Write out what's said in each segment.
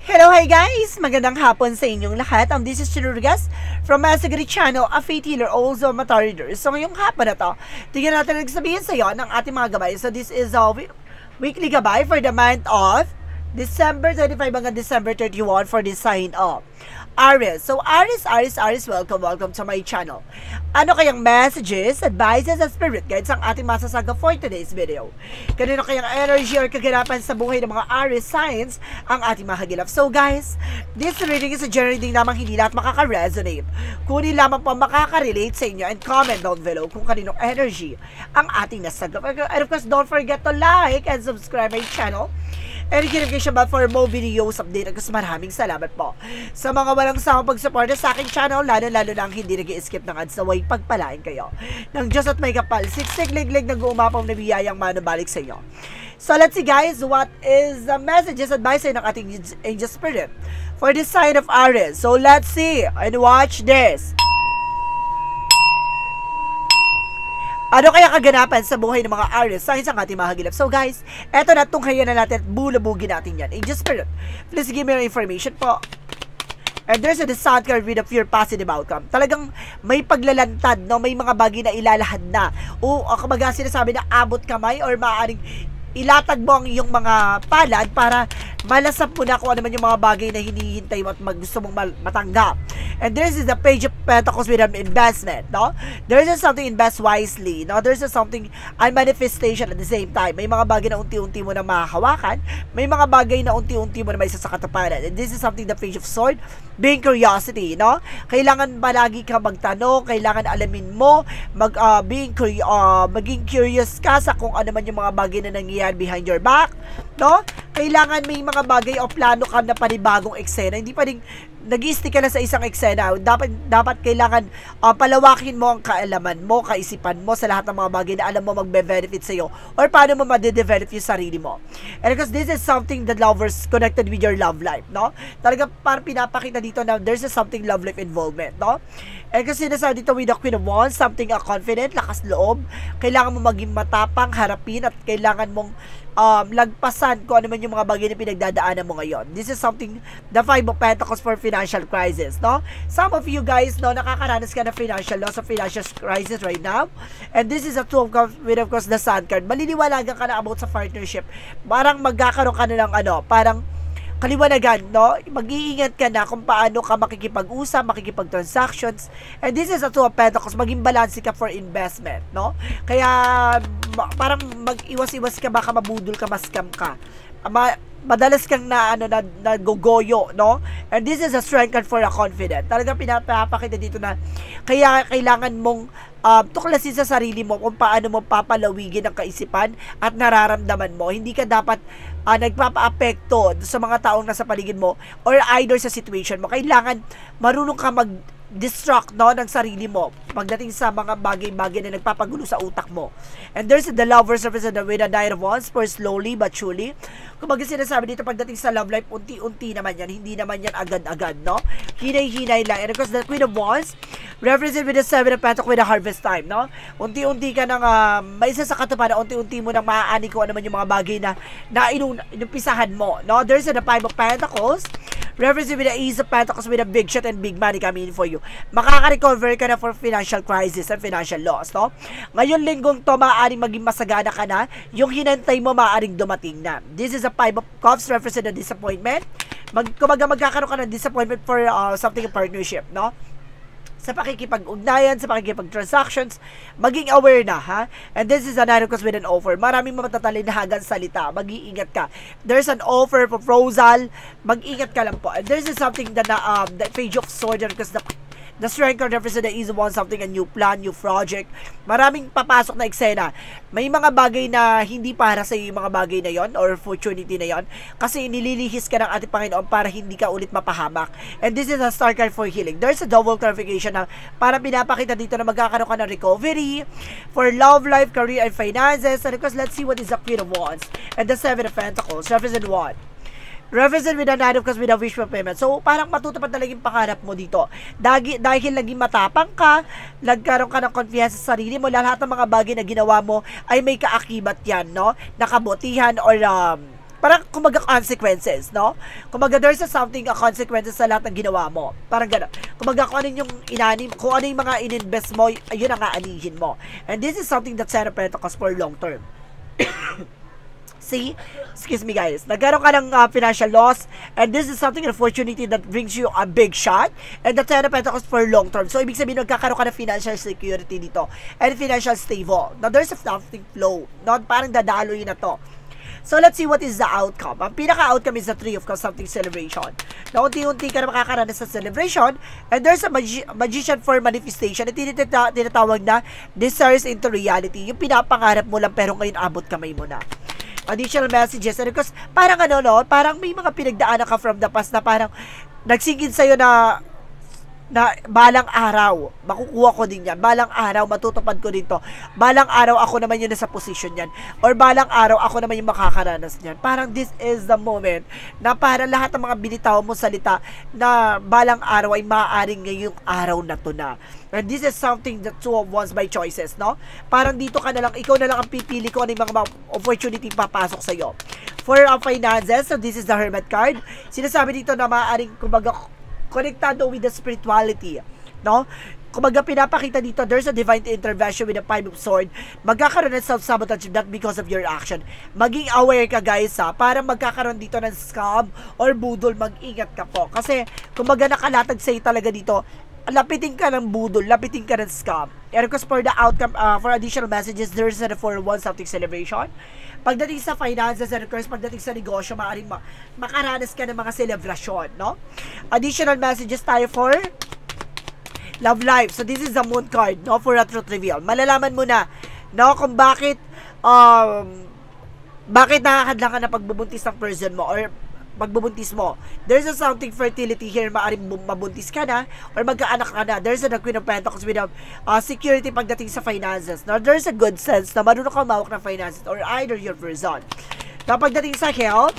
Hello, hi guys! Magandang hapon sa inyong lahat. This is Chirurgas from Masagari Channel, a faith healer, also a tarot reader. So ngayong hapon na to, tingnan natin nagsabihin sa iyo ng ating mga gabay. So this is a weekly gabay for the month of December 25 hanggang December 31 for this sign of Aries. So Aries, welcome to my channel. Ano kayang messages, advices, at spirit guides ang ating masasaga for today's video? Kanino kayang energy or kaganapan sa buhay ng mga Aries signs ang ating mahagilap? So guys, this reading is a general reading lamang, hindi lahat makaka-resonate. Kunin lamang po makaka-relate sa inyo and comment down below kung kaninong energy ang ating nasagap. And of course, don't forget to like and subscribe my channel. And notification bell for more videos update. Kasi maraming salamat po sa mga walang sawang pagsuporta sa aking channel, lalo na ang hindi nag-i-skip ng ads, naway pagpalain kayo ng Diyos at may kapal, siksik liglig na guumapaw na biyayang manubalik sa inyo. So let's see guys, what is the messages, advice ng ating angel spirit for this sign of Aries. So let's see and watch this. Ano kaya kaganapan sa buhay ng mga Aries signs ang ating mahagilap? So guys, eto na, tunghayan na natin at bulabugin natin yan. Angel Spirit, please give me your information po. And there's a Sun card with a pure positive outcome. Talagang may paglalantad, no? May mga bagay na ilalahad na. O kumbaga sinasabi na abot kamay or maaaring ilatag mo ang iyong mga palad para malasap mo na kung ano man yung mga bagay na hinihintay mo at gusto mong matanggap. And this is the Page of Pentacles with an investment, no? There's something invest wisely, no? There's something manifestation at the same time. May mga bagay na unti-unti mo na makahawakan, may mga bagay na unti-unti mo na may sasakatuparan. And this is something the Page of Sword, being curiosity, no? Kailangan palagi ka magtanong, kailangan alamin mo, maging curious ka sa kung ano man yung mga bagay na nangyayari behind your back, no? Kailangan may mga bagay o plano ka na panibagong eksena. Hindi pa rin nag-i-stick ka na sa isang eksena. Dapat kailangan palawakin mo ang kaalaman mo, kaisipan mo sa lahat ng mga bagay na alam mo magbe-benefit sa iyo or paano mo ma-develop yung sarili mo. And because this is something that lovers connected with your love life, no? Talaga parang pinapakita dito na there's something love life involvement, no? And kasi sinasabi dito with the Queen of Wands, something confident, lakas loob. Kailangan mo maging matapang, harapin, at kailangan mong lagpasan kung ano man yung mga bagay na pinagdadaanan mo ngayon. This is something, the Five of Pentacles for financial crisis, no? Some of you guys, no, nakakaranas ka na financial loss or financial crisis right now. And this is a Two of Cups with, of course, the Sun card. Maliliwanagan ka na about sa partnership. Parang magkakaroon ka na ng parang kaliwanagan, no? Mag-iingat ka na kung paano ka makikipag-usap, makikipag-transactions. And this is a Two of Pentacles, maging balanse ka for investment, no? Kaya parang mag-iwas-iwas ka, baka mabudol ka, maskam ka. Madalas kang nagogoyo, no? And this is a strength card for a confident. Talagang pinapakita dito na kaya kailangan mong tuklasin sa sarili mo kung paano mo papalawigin ang kaisipan at nararamdaman mo. Hindi ka dapat nagpapa-apekto sa mga taong nasa paligid mo or either sa situation mo. Kailangan marunong ka mag-distract, no, ng sarili mo pagdating sa mga bagay-bagay na nagpapagulo sa utak mo. And there's the Lovers represented with a Knight of Wands for slowly but surely. Kung sinasabi dito pagdating sa love life, unti-unti naman yan, hindi naman yan agad-agad, no? Hinay-hinay lang. And of course, the Queen of Wands represented with the Seven of Pentacles with a harvest time, no? Unti-unti ka nang may isa sa katuparan, unti-unti mo nang maaani kung ano man yung mga bagay na inumpisahan mo, no? There's the Five of Pentacles represented with the Ace of Pentacles with a big shot and big money coming in for you. Makaka-recover ka na for financial crisis and financial loss, no? Ngayon linggong to, maaaring maging masagana ka na. Yung hinantay mo, maaaring dumating na. This is a Five of Cups represented disappointment. Magkakaroon ka ng disappointment for something in partnership, no? Sa pakikipag-ugnayan, sa pakikipag-transactions, maging aware na, ha? And this is a Nine of Cups with an offer. Maraming matatalinhagan salita. Mag-iingat ka. There's an offer for proposal. Mag-ingat ka lang po. And there's something that the Page of Swords, because the Strength card represents the ease of something, a new plan, new project. Maraming papasok na eksena. May mga bagay na hindi para sa iyo, yung mga bagay na yon or opportunity na yon, kasi nililihis ka ng ating Panginoon para hindi ka ulit mapahamak. And this is a Star card for healing. There's a double clarification na para pinapakita dito na magkakaroon ka ng recovery for love life, career, and finances. And of course, let's see what is the Queen of Wands and the Seven of Pentacles represent what? Represent with a Knight of Cups with a wish fulfillment. So, parang matutupad talaga yung pangarap mo dito. Dahil naging matapang ka, nagkaroon ka ng confiance sa sarili mo, lahat ng mga bagay na ginawa mo ay may kaakibat yan, no? Nakabutihan or parang kumaga consequences, no? Kumaga there's something consequences sa lahat ng ginawa mo. Parang gano'n. Kumaga kung ano yung inanim, kung ano yung mga ininvest mo, ayun ang aanihin mo. And this is something that Ten of Pentacles for long term. See? Excuse me guys. Nagkaroon ka ng financial loss and this is something, an opportunity that brings you a big shot and the Ten of Pentacles for long term. So, ibig sabihin, nagkakaroon ka ng financial security dito and financial stable. Now, there's something flow. No? Parang dadalo yun na to. So, let's see what is the outcome. Ang pinaka-outcome is the Three of Cups, something celebration. Na unti-unti ka na makakaranas sa celebration and there's a magician for manifestation at tinatawag na desires into reality. Yung pinapangarap mo lang pero ngayon abot kamay mo na. Additional messages and because parang ano no, parang may mga pinagdaanan ka from the past na parang nagsingin sa'yo na balang araw, makukuha ko din yan. Balang araw, matutupad ko dito. Balang araw, ako naman yun nasa position yan. Or balang araw, ako naman yung makakaranas yan. Parang this is the moment na para lahat ng mga binitaw mo salita na balang araw ay maaaring ngayong araw na to na. And this is something that two of wands by choices, no? Parang dito ka na lang, ikaw na lang ang pipili ko ano yung mga opportunity papasok sa'yo. For finances, so this is the Hermit card. Sinasabi dito na maaaring, kumbaga, konektado with the spirituality, no? Kumbaga pinapakita dito, there's a divine intervention with the Five of Swords. Magkakaroon ng self-sabotage not because of your action. Maging aware ka guys ha, para magkakaroon dito ng scam or budol, mag-ingat ka po. Kasi kumbaga nakalatag sa'yo talaga dito, lapitin ka ng budol, lapitin ka ng scam. And of course, for the outcome, for additional messages, there's a for one something celebration. Pagdating sa finances, and of course, pagdating sa negosyo, maaaring makaranas ka ng mga celebration, no? Additional messages tayo for love life. So, this is the moon card, no? For a truth reveal. Malalaman mo na, no? Kung bakit nakakadlang ka na pagbubuntis ng person mo or pagbubuntis mo. There's a something fertility here, maaaring mabuntis ka na or magkaanak ka na. There's a Queen of Pentacles with a security pagdating sa finances. Now, there's a good sense na marunong ka mawak ng finances or either your person. Now, pagdating sa health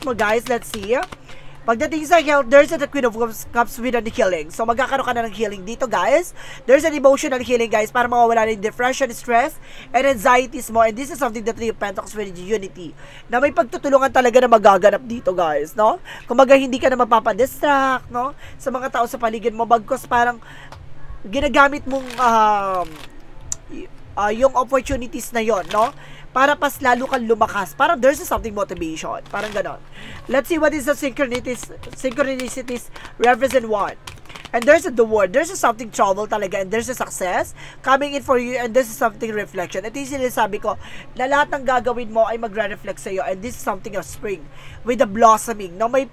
mo guys, let's see. Pagdating sa health, there's a Queen of Cups with a healing. So, magkakaroon ka na ng healing dito, guys. There's an emotional healing, guys, para mawawala ng depression, stress, and anxieties mo. And this is something that Three of Pentacles with unity. Na may pagtutulungan talaga na magaganap dito, guys, no? Kumaga, hindi ka na mapapadistract, no? Sa mga tao sa paligid mo, bagkos parang ginagamit mong yung opportunities na yon, no? Para pas lalo kang lumakas. Parang there's something motivation. Parang ganon. Let's see what is the synchronicities represent what. And there's the word. There's something trouble talaga and there's a success coming in for you and this is something reflection. At yung sinasabi ko na lahat ng gagawin mo ay magre-reflect sa'yo and this is something of spring with the blossoming. No, may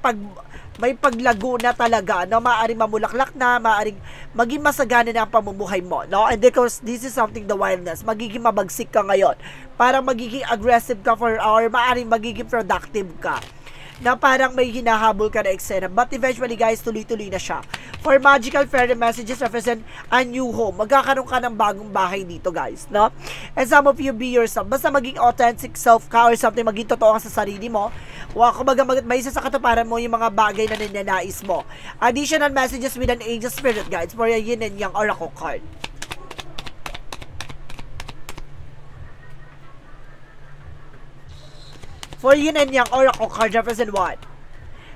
paglago na talaga, no, maaaring mamulaklak na, maaaring maging masagana na ang pamumuhay mo, no, and because this is something the wildness, magiging mabagsik ka ngayon, parang magiging aggressive ka or maaaring magiging productive ka, na parang may hinahabol ka na eksena, but eventually guys, tuloy-tuloy na siya. For magical fairy messages represent a new home, magkakaroon ka ng bagong bahay dito guys, no, and some of you be yourself, basta maging authentic self ka or something, maging totoo ka sa sarili mo. Kumbaga may isa sa katuparan mo yung mga bagay na ninanais mo. Additional messages with an angel spirit guides for a yin and yang oracle card. For yin and yang oracle card represent what?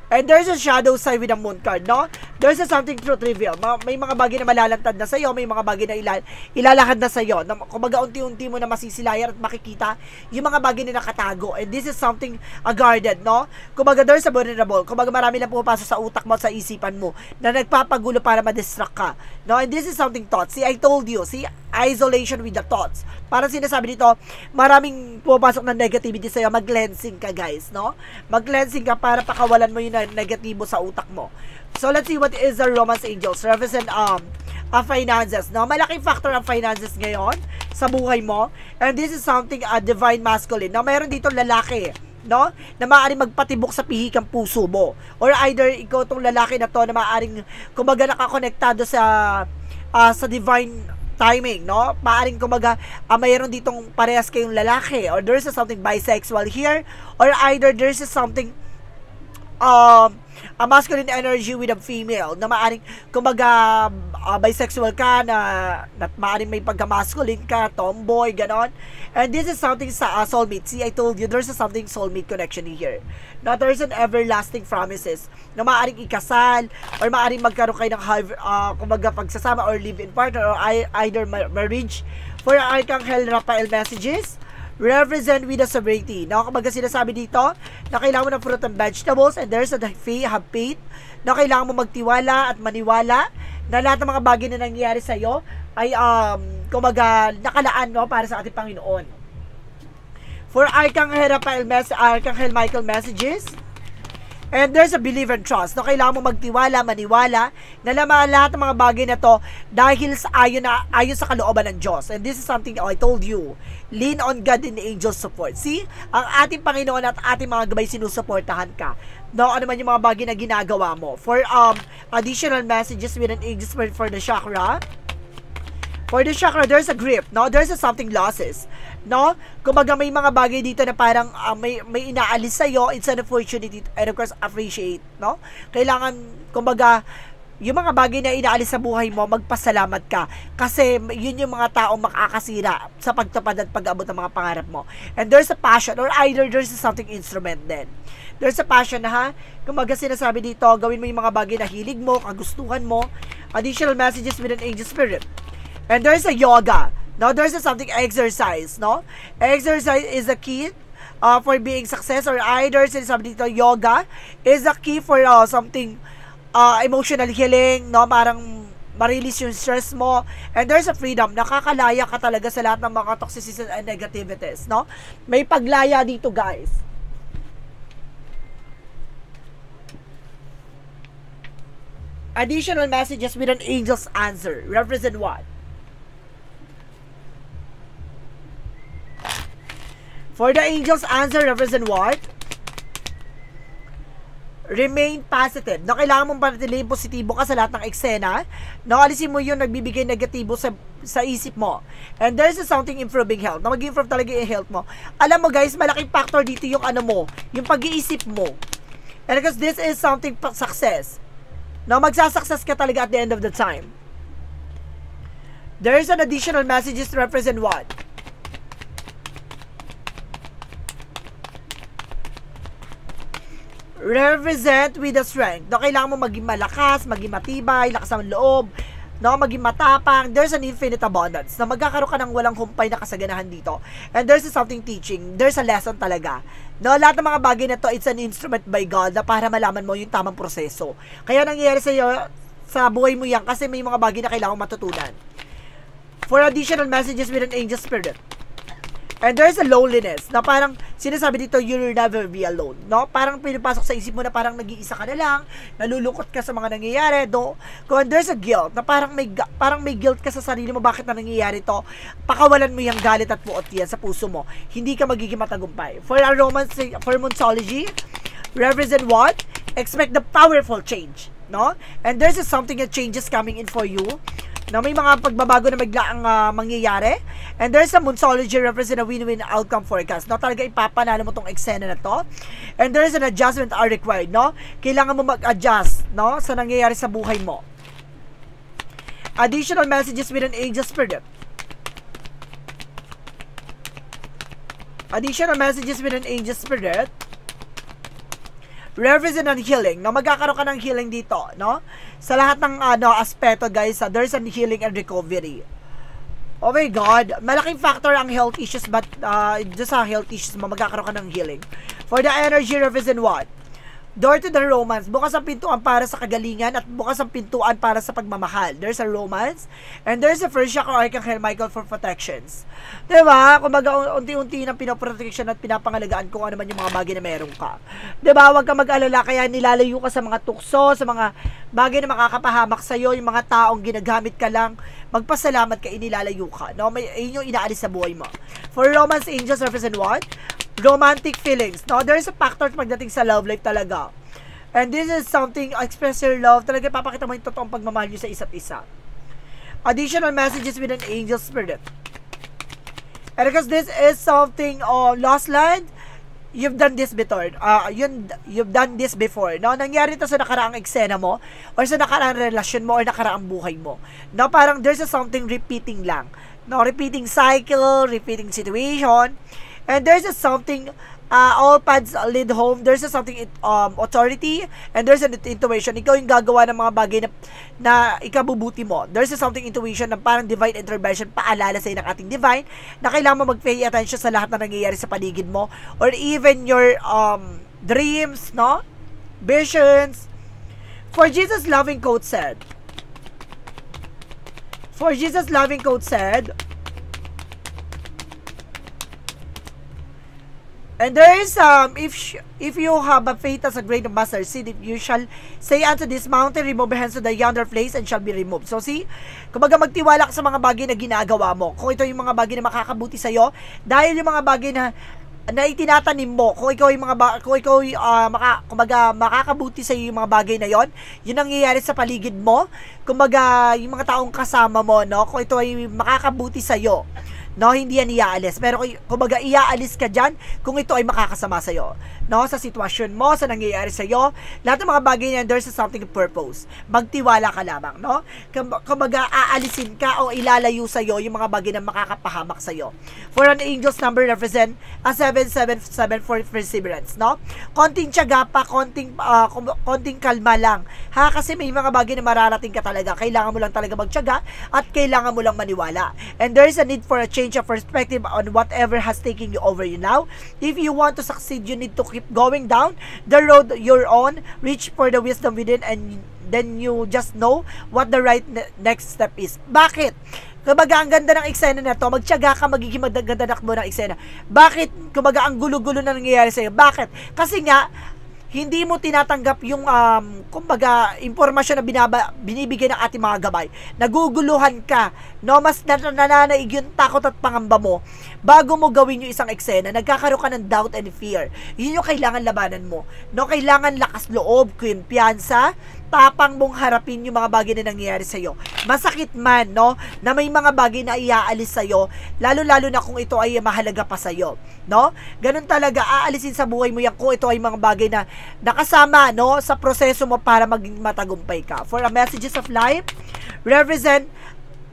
And there's a shadow side with a moon card, no? There's a something truth reveal. May mga bagay na malalantad na sa'yo, may mga bagay na ilalakad na sa'yo. Kumbaga, unti-unti mo na masisilayan at makikita yung mga bagay na nakatago. And this is something guarded, no? Kumbaga, there's a vulnerable. Kumbaga, marami lang pumapasok sa utak mo, sa isipan mo, na nagpapagulo para ma-distract ka. No? And this is something thoughts. See, I told you. See, isolation with the thoughts. Parang sinasabi dito, maraming pumapasok na negativity sa'yo. Mag-cleansing ka, guys, no? Mag-cleansing ka para pakawalan mo yung negatibo sa utak mo. So, let's see what is the romance angels. Represent finances, no? Malaking factor ang finances ngayon sa buhay mo. And this is something divine masculine. No? Mayroon dito lalaki, no? Na maaaring magpatibok sa pihikang puso mo. Or either ikaw tong lalaki na to na maaaring kumbaga nakakonektado sa divine timing, no? Maaring kumbaga mayroon ditong parehas kayong lalaki or there's something bisexual here or either there's something a masculine energy with a female na maaring kumbaga bisexual ka na maaring may pagka-masculine ka, tomboy, ganon. And this is something sa soulmate. See, I told you, there's a something soulmate connection here. Now, there's an everlasting promises na maaring ikasal or maaring magkaroon kayo ng kumbaga pagsasama or live-in partner or either marriage. For Archangel Raphael messages, represent with the sovereignty. Now, kumbaga sinasabi dito na kailangan mo ng fruit and vegetables and there's a have faith na kailangan mo magtiwala at maniwala na lahat ng mga bagay na nangyayari sa'yo ay kumbaga nakalaan para sa ating Panginoon. For Archangel Raphael Archangel Michael messages, and there's a believe and trust. No, kailangan mo magtiwala, maniwala na lahat ng mga bagay na to dahil sa ayon sa kalooban ng Diyos. And this is something I told you. Lean on God and the angels support. See, ang ating Panginoon at ating mga gabay sinusuportahan ka. No, ano man yung mga bagay na ginagawa mo. For additional messages with an angel spirit for the chakra. For the chakra, there's a grip. No, there's a something losses. No, kumbaga may mga bagay dito na parang may inaalis sa'yo. It's an opportunity and of course appreciate. No, kailangan kumbaga yung mga bagay na inaalis sa buhay mo, magpasalamat ka kasi yun yung mga taong makakasira sa pagtupad at pag-abot ng mga pangarap mo. And there's a passion or either there's a something instrument then. There's a passion na kumbaga sinasabi dito, gawin mo yung mga bagay na hilig mo, kagustuhan mo. Additional messages with an angel spirit. And there's a yoga. Now, there's a something exercise, no? Exercise is the key for being success or either sinasabi dito, yoga is the key for something emotional healing, no? Parang ma-release yung stress mo. And there's a freedom. Nakakalaya ka talaga sa lahat ng mga toxicity and negativities, no? May paglaya dito, guys. Additional messages with an angel's answer. Represent what? For the angel's answer, represent what? Remain positive. No, kailangan mong panatilihin positibo ka sa lahat ng eksena. No, alisin mo yung nagbibigay negatibo sa isip mo. And there's something improving health. No, mag-improve talaga yung health mo. Alam mo guys, malaking factor dito yung ano mo, yung pag-iisip mo. And because this is something success. No, magsasuccess ka talaga at the end of the time. There's an additional messages to represent what? Represent with the strength. No, kailangan mo maging malakas, maging matibay, lakas ng loob, no, maging matapang. There's an infinite abundance. Na magkakaroon ka ng walang humpay na kasaganahan dito. And there's something teaching. There's a lesson talaga. No, lahat ng mga bagay na to, it's an instrument by God na para malaman mo yung tamang proseso. Kaya nangyayari sa buhay mo yan kasi may mga bagay na kailangan matutunan. For additional messages with an angel spirit. And there's a loneliness na parang sinasabi dito, you'll never be alone. No? Parang pinapasok sa isip mo na parang nag-iisa ka na lang, nalulungkot ka sa mga nangyayari. Do, kung there's a guilt, na parang may guilt ka sa sarili mo, bakit na nangyayari to, pakawalan mo yung galit at puot yan sa puso mo. Hindi ka magiging matagumpay. For a romance, for Monsology, represent what? Expect the powerful change. No? And there's something that changes coming in for you. Na may mga pagbabago na biglaang mangyayari. And there's a Monsology represent a win-win outcome forecast. No, talaga ipapanalo mo tong eksena na to. And there's an adjustment are required, no? Kailangan mo mag-adjust, no, sa nangyayari sa buhay mo. Additional messages with an angel spirit. Additional messages with an angel spirit. Represent and healing. No, magkakaroon ka ng healing dito, no? Sa lahat ng aspeto, guys, there's an healing and recovery. Oh my God, malaking factor ang health issues, but just sa health issues mo, magkakaroon ka ng healing. For the energy, represent what? Door to the romance. Bukas ang pintuan para sa kagalingan at bukas ang pintuan para sa pagmamahal. There's a romance. And there's a first chakra Archangel Michael for protections. Diba? Kumbaga, unti-unti ng pinoprotection at pinapangalagaan kung ano man yung mga bagay na meron ka. Diba? Huwag ka mag-alala. Kaya nilalayo ka sa mga tukso, sa mga bagay na makakapahamak sa'yo, yung mga taong ginagamit ka lang. Magpasalamat ka, inilalayo ka. No? Yun yung inaalis sa buhay mo. For romance angels, represent what? Romantic feelings. No, there's a factor pagdating sa love life talaga. And this is something, express your love. Talaga papakita mo yung totoong pagmamahal nyo sa isa't isa. Additional messages with an angel spirit. And because this is something lost land, you've done this before. You've done this before. No, nangyari to sa nakaraang eksena mo or sa nakaraang relasyon mo or nakaraang buhay mo. No, parang there's something repeating lang. No, repeating cycle, repeating situation. And there's something all paths lead home. There's something authority and there's an intuition. Ikaw yung gagawa ng mga bagay na ikabubuti mo. There's something intuition na parang divine intervention, paalala sa'yo ng ating divine na kailangan mo mag-pay attention sa lahat na nangyayari sa paligid mo or even your dreams, no? Visions. For Jesus loving quote said, and there is if you have a faith as a grain of mustard seed, if you shall say unto this mountain, remove hence to the yonder place, and shall be removed. So see, kumbaga magtiwala ka sa mga bagay na ginagawa mo. Kung ito yung mga bagay na makakabuti sa iyo, dahil yung mga bagay na itinatanim mo, kung ikaw yung kumbaga makakabuti sa iyo yung mga bagay na yon, yun ang nangyayari sa paligid mo. Kumbaga yung mga taong kasama mo, no, kung ito ay makakabuti sa iyo, no, hindi yan iaalis. Pero kumbaga iaalis ka dyan kung ito ay makakasama sa'yo. No, sa sitwasyon mo, sa nangyayari sa'yo, lahat ng mga bagay na there's something purpose. Magtiwala ka lamang, no? Kumbaga aalisin ka o ilalayo sa'yo yung mga bagay na makakapahamak sa'yo. For an angel's number represent a 777 for perseverance, no? Konting tiyaga pa, konting kalma lang. Ha, kasi may mga bagay na mararating ka talaga. Kailangan mo lang talaga magtiyaga at kailangan mo lang maniwala. And there's a need for a change of perspective on whatever has taken you over you now. If you want to succeed, you need to keep going down the road you're on, reach for the wisdom within, and then you just know what the right next step is. Bakit? Kumbaga, ang ganda ng eksena na to, magtiyaga ka, magiging maganda mo ng eksena. Bakit? Kumbaga, ang gulo-gulo na nangyayari sa'yo. Bakit? Kasi nga, hindi mo tinatanggap yung kumbaga impormasyon na binibigay ng ating mga gabay. Naguguluhan ka, no? Mas nananaig yung takot at pangamba mo bago mo gawin yung isang eksena. Nagkakaroon ka ng doubt and fear. Yun yung kailangan labanan mo, no? Kailangan lakas loob, kumpiyansa, tapang mong harapin yung mga bagay na nangyayari sa'yo. Masakit man, no, na may mga bagay na iaalis sa'yo, lalo-lalo na kung ito ay mahalaga pa sa'yo, no? Ganun talaga, aalisin sa buhay mo yan kung ito ay mga bagay na nakasama, no, sa proseso mo para maging matagumpay ka. For a messages of life, represent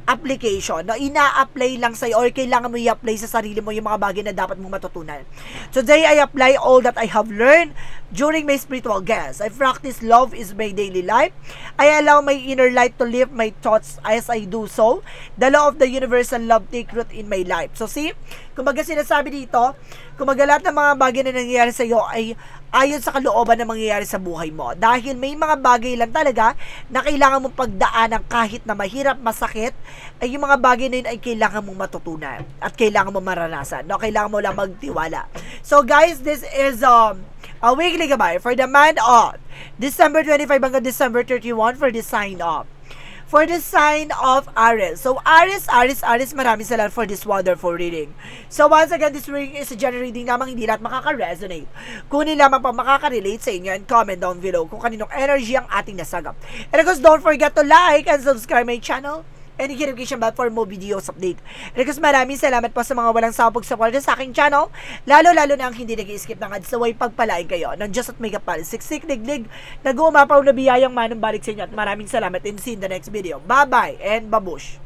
application, no? Ina-apply lang sa'yo or kailangan mo i-apply sa sarili mo yung mga bagay na dapat mong matutunan. Today, I apply all that I have learned during my spiritual guest. I practice love is my daily life. I allow my inner light to lift my thoughts as I do so. The law of the universal love take root in my life. So see, kumbaga sinasabi dito, kumbaga lahat ng mga bagay na nangyayari sa iyo ay ayon sa kalooban na mangyayari sa buhay mo. Dahil may mga bagay lang talaga na kailangan mong pagdaanan kahit na mahirap, masakit, ay yung mga bagay na yun ay kailangan mong matutunan at kailangan mong maranasan. No? Kailangan mo lang magtiwala. So guys, this is a weekly gabay for the month of December 25 hanggang December 31 for the sign of. For the sign of Aries. So, Aries, maraming salamat for this wonderful reading. So, once again, this reading is a general reading lamang, hindi lahat makaka-resonate. Kunin lamang pa makaka-relate sa inyo and comment down below kung kaninong energy ang ating nasagap. And of course, don't forget to like and subscribe my channel and hit notification bell for more videos update. And of course, maraming salamat po sa mga walang sawang pag-support sa aking channel, lalo-lalo na ang hindi nag-i-skip ng ads, naway pagpalain kayo ng Diyos at may kapal, siksik, digdig, nag-uumapaw na biyayang manong balik sa inyo at maraming salamat and see you in the next video. Bye-bye and babush!